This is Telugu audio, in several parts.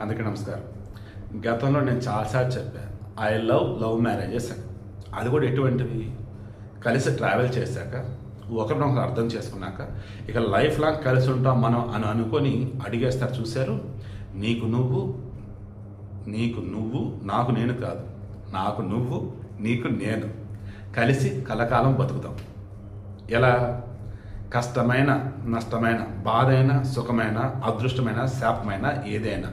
అందుకే నమస్కారం. గతంలో నేను చాలాసార్లు చెప్పాను, ఐ లవ్ మ్యారేజెస్ అని. అది కూడా ఎటువంటివి, కలిసి ట్రావెల్ చేశాక ఒకరినొకరు అర్థం చేసుకున్నాక ఇక లైఫ్ లాంగ్ కలిసి ఉంటాం మనం అని అనుకొని అడిగేస్తారు. చూశారు, నీకు నువ్వు నాకు నేను కాదు, నాకు నువ్వు నీకు నేను కలిసి కలకాలం బతుకుతాం. ఎలా? కష్టమైన నష్టమైన, బాధైన సుఖమైన, అదృష్టమైన శాపమైన, ఏదైనా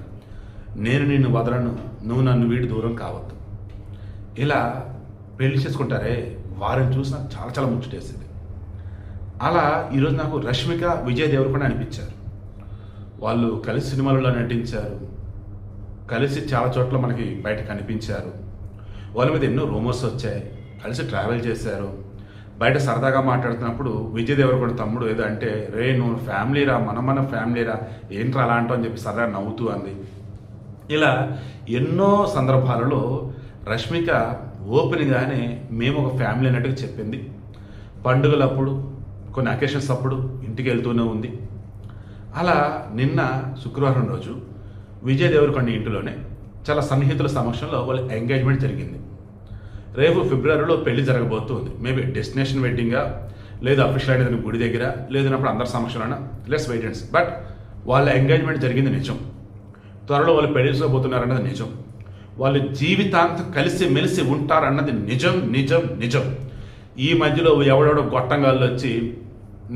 నేను నిన్ను వదలను, నువ్వు నన్ను వీడి దూరం కావద్దు. ఇలా పెళ్లి చేసుకుంటారే, వారిని చూసి నాకు చాలా చాలా ముచ్చటేసింది. అలా ఈరోజు నాకు రష్మిక, విజయ్ దేవరకొండ అనిపించారు. వాళ్ళు కలిసి సినిమాలలో నటించారు, కలిసి చాలా చోట్ల మనకి బయట కనిపించారు. వాళ్ళ మీద ఎన్నో రూమర్స్ వచ్చాయి, కలిసి ట్రావెల్ చేశారు. బయట సరదాగా మాట్లాడుతున్నప్పుడు విజయ్ దేవరకొండ తమ్ముడు ఏదో అంటే, రే నువ్వు ఫ్యామిలీరా, మన ఫ్యామిలీరా, ఏంట్రా అలా అంటావు అని చెప్పి సరదా నవ్వుతూ అంది. ఇలా ఎన్నో సందర్భాలలో రష్మిక ఓపెన్గానే మేము ఒక ఫ్యామిలీ అన్నట్టుగా చెప్పింది. పండుగలప్పుడు, కొన్ని అకేషన్స్ అప్పుడు ఇంటికి వెళ్తూనే ఉంది. అలా నిన్న శుక్రవారం రోజు విజయ్ దేవరకొండ ఇంటిలోనే చాలా సన్నిహితుల సమక్షంలో వాళ్ళ ఎంగేజ్మెంట్ జరిగింది. రేపు ఫిబ్రవరిలో పెళ్లి జరగబోతుంది. మేబీ డెస్టినేషన్ వెడ్డింగా, లేదు అఫీషియల్ అయితే గుడి దగ్గర, లేదన్నప్పుడు అందరి సమక్షంలోనే, let's wait and see. But వాళ్ళ ఎంగేజ్మెంట్ జరిగింది నిజం. త్వరలో వాళ్ళు పెళ్లి చేసుకోబోతున్నారన్నది నిజం. వాళ్ళు జీవితాంతం కలిసి మెలిసి ఉంటారన్నది నిజం నిజం నిజం. ఈ మధ్యలో ఎవడెవడో గొట్టంగాళ్ళు వచ్చి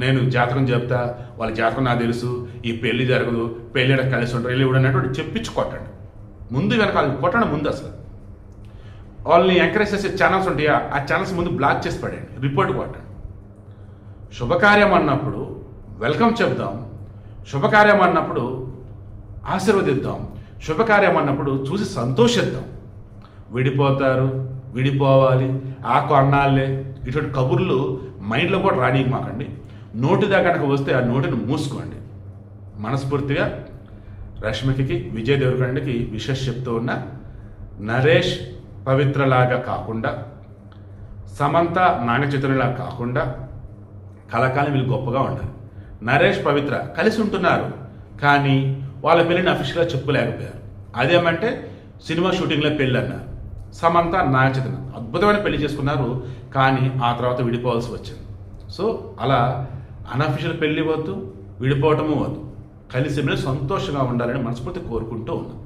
నేను జాతకం చెప్తా, వాళ్ళ జాతకం నాకు తెలుసు, ఈ పెళ్లి జరగదు, పెళ్లి కలిసి ఉంటారు, వెళ్ళి అన్నట్టు చెప్పించి కొట్టండి. ముందు వెనకాల కొట్టండి. ముందు అసలు వాళ్ళని ఎంకరేజ్ చేసే ఛానల్స్ ఉంటాయా, ఆ ఛానల్స్ ముందు బ్లాక్ చేసి పడండి, రిపోర్ట్ కొట్టండి. శుభకార్యం అన్నప్పుడు వెల్కమ్ చెప్దాం, శుభకార్యం అన్నప్పుడు ఆశీర్వదిద్దాం, శుభకార్యం అన్నప్పుడు చూసి సంతోషిద్దాం. విడిపోతారు, విడిపోవాలి, ఆ కొన్నాళ్ళే, ఇటువంటి కబుర్లు మైండ్లో కూడా రానీకి మాకండి. నోటిదా కనుక వస్తే ఆ నోటిని మూసుకోండి. మనస్ఫూర్తిగా రష్మికకి, విజయ్ దేవరకొండకి విషెస్ చెప్తూ ఉన్న, నరేష్ పవిత్రలాగా కాకుండా, సమంత నాగచైతన్యలాగా కాకుండా కలకాలం వీళ్ళు గొప్పగా ఉండాలి. నరేష్ పవిత్ర కలిసి ఉంటున్నారు, కానీ వాళ్ళ పెళ్ళిని అఫీషియల్గా చెప్పుకోలేకపోయారు. అదేమంటే సినిమా షూటింగ్లో పెళ్ళి అన్నారు. సమంత నాగచైతన్య అద్భుతమైన పెళ్లి చేసుకున్నారు, కానీ ఆ తర్వాత విడిపోవాల్సి వచ్చింది. సో అలా అనఫీషియల్ పెళ్ళి వద్దు, విడిపోవటము వద్దు, కలిసి సంతోషంగా ఉండాలని మనస్ఫూర్తి కోరుకుంటూ ఉన్నాం.